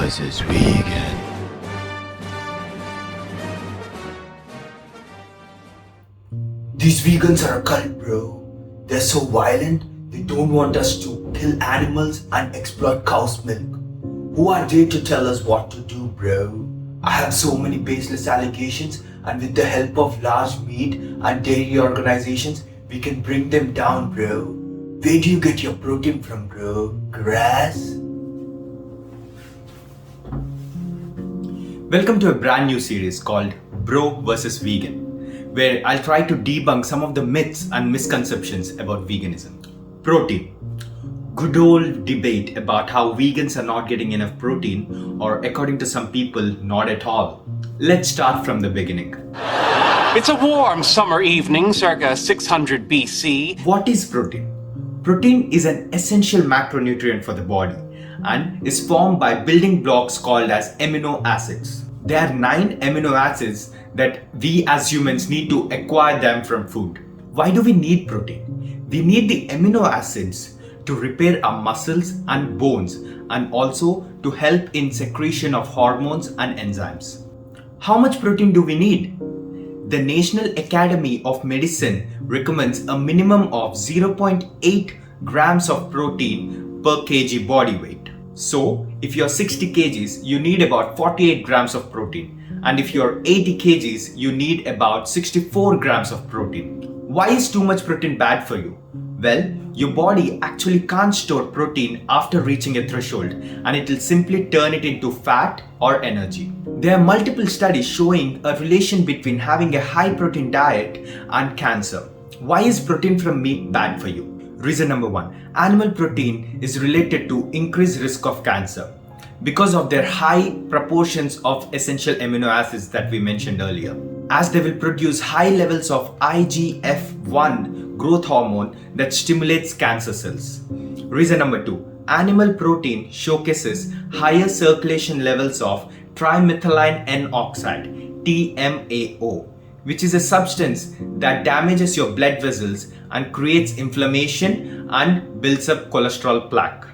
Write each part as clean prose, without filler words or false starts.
versus vegan. These vegans are a cult, bro. They're so violent, they don't want us to kill animals and exploit cow's milk. Who are they to tell us what to do, bro? I have so many baseless allegations, and with the help of large meat and dairy organizations, we can bring them down, bro. Where do you get your protein from, bro? Grass? Welcome to a brand new series called Bro vs Vegan, where I'll try to debunk some of the myths and misconceptions about veganism. Protein. Good old debate about how vegans are not getting enough protein, or according to some people, not at all. Let's start from the beginning. It's a warm summer evening, circa 600 BC. What is protein? Protein is an essential macronutrient for the body and is formed by building blocks called as amino acids. There are 9 amino acids that we as humans need to acquire them from food. Why do we need protein? We need the amino acids to repair our muscles and bones, and also to help in secretion of hormones and enzymes. How much protein do we need? The National Academy of Medicine recommends a minimum of 0.8 grams of protein per kg body weight. So, if you're 60 kgs, you need about 48 grams of protein. And if you're 80 kgs, you need about 64 grams of protein. Why is too much protein bad for you? Well, your body actually can't store protein after reaching a threshold, and it will simply turn it into fat or energy. There are multiple studies showing a relation between having a high protein diet and cancer. Why is protein from meat bad for you? Reason number 1. Animal protein is related to increased risk of cancer because of their high proportions of essential amino acids that we mentioned earlier, as they will produce high levels of IGF-1 growth hormone that stimulates cancer cells. Reason number 2. Animal protein showcases higher circulation levels of trimethylene N oxide, TMAO, which is a substance that damages your blood vessels and creates inflammation and builds up cholesterol plaque.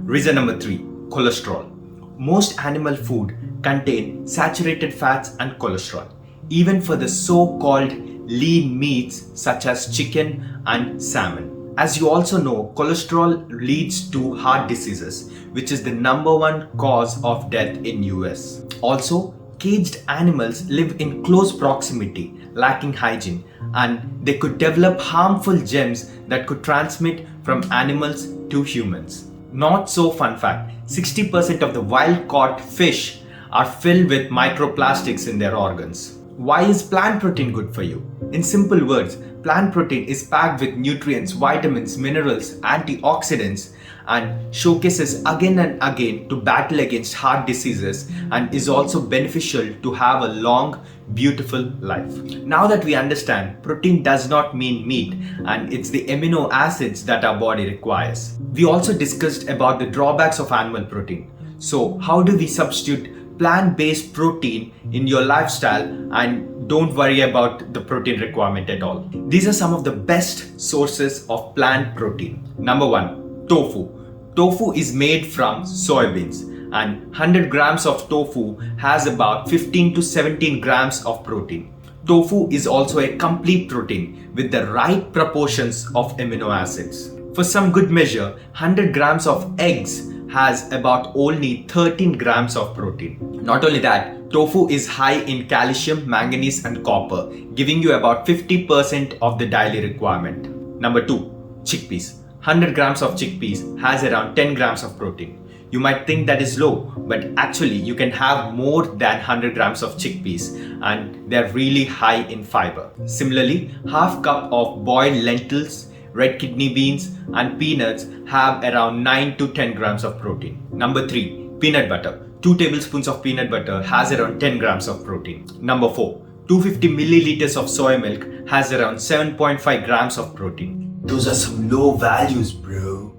Reason number 3. Cholesterol. Most animal food contain saturated fats and cholesterol, even for the so-called lean meats such as chicken and salmon. As you also know, cholesterol leads to heart diseases, which is the number 1 cause of death in US. Also, caged animals live in close proximity, lacking hygiene, and they could develop harmful germs that could transmit from animals to humans. Not so fun fact, 60% of the wild caught fish are filled with microplastics in their organs. Why is plant protein good for you? In simple words, plant protein is packed with nutrients, vitamins, minerals, antioxidants, and showcases again and again to battle against heart diseases, and is also beneficial to have a long, beautiful life. Now that we understand protein does not mean meat, and it's the amino acids that our body requires, we also discussed about the drawbacks of animal protein. So how do we substitute plant-based protein in your lifestyle and don't worry about the protein requirement at all? These are some of the best sources of plant protein. Number 1, tofu. Tofu is made from soybeans, and 100 grams of tofu has about 15 to 17 grams of protein. Tofu is also a complete protein with the right proportions of amino acids. For some good measure, 100 grams of eggs has about only 13 grams of protein. Not only that, tofu is high in calcium, manganese and copper, giving you about 50% of the daily requirement. Number 2, chickpeas. 100 grams of chickpeas has around 10 grams of protein. You might think that is low, but actually you can have more than 100 grams of chickpeas, and they're really high in fiber. Similarly, half cup of boiled lentils, red kidney beans and peanuts have around 9 to 10 grams of protein. Number 3, peanut butter. 2 tablespoons of peanut butter has around 10 grams of protein. Number 4, 250 milliliters of soy milk has around 7.5 grams of protein. Those are some low values, bro.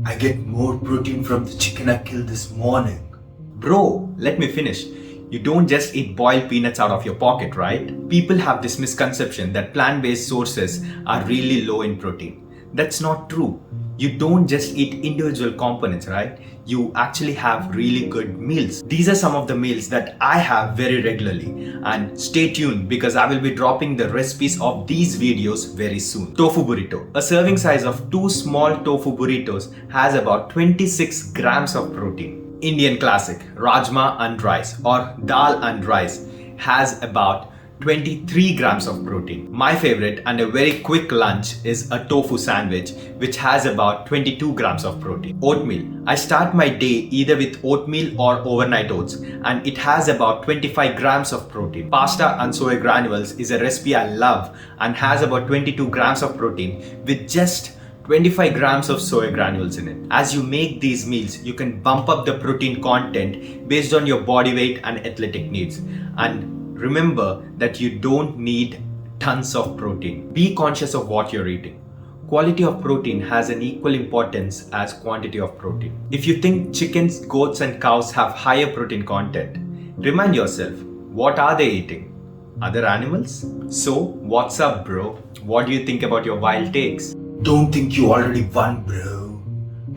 I get more protein from the chicken I killed this morning. Bro, let me finish. You don't just eat boiled peanuts out of your pocket, right? People have this misconception that plant-based sources are really low in protein. That's not true. You don't just eat individual components, right? You actually have really good meals. These are some of the meals that I have very regularly, and stay tuned because I will be dropping the recipes of these videos very soon. Tofu burrito. A serving size of 2 small tofu burritos has about 26 grams of protein. Indian classic, rajma and rice or dal and rice has about 23 grams of protein. My favorite and a very quick lunch is a tofu sandwich which has about 22 grams of protein. Oatmeal. I start my day either with oatmeal or overnight oats and it has about 25 grams of protein. Pasta and soy granules is a recipe I love and has about 22 grams of protein with just 25 grams of soy granules in it. As you make these meals, you can bump up the protein content based on your body weight and athletic needs. And remember that you don't need tons of protein. Be conscious of what you're eating. Quality of protein has an equal importance as quantity of protein. If you think chickens, goats and cows have higher protein content, remind yourself, what are they eating? Other animals? So, what's up, bro? What do you think about your wild takes? Don't think you already won, bro.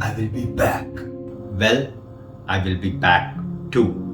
I will be back. Well, I will be back too.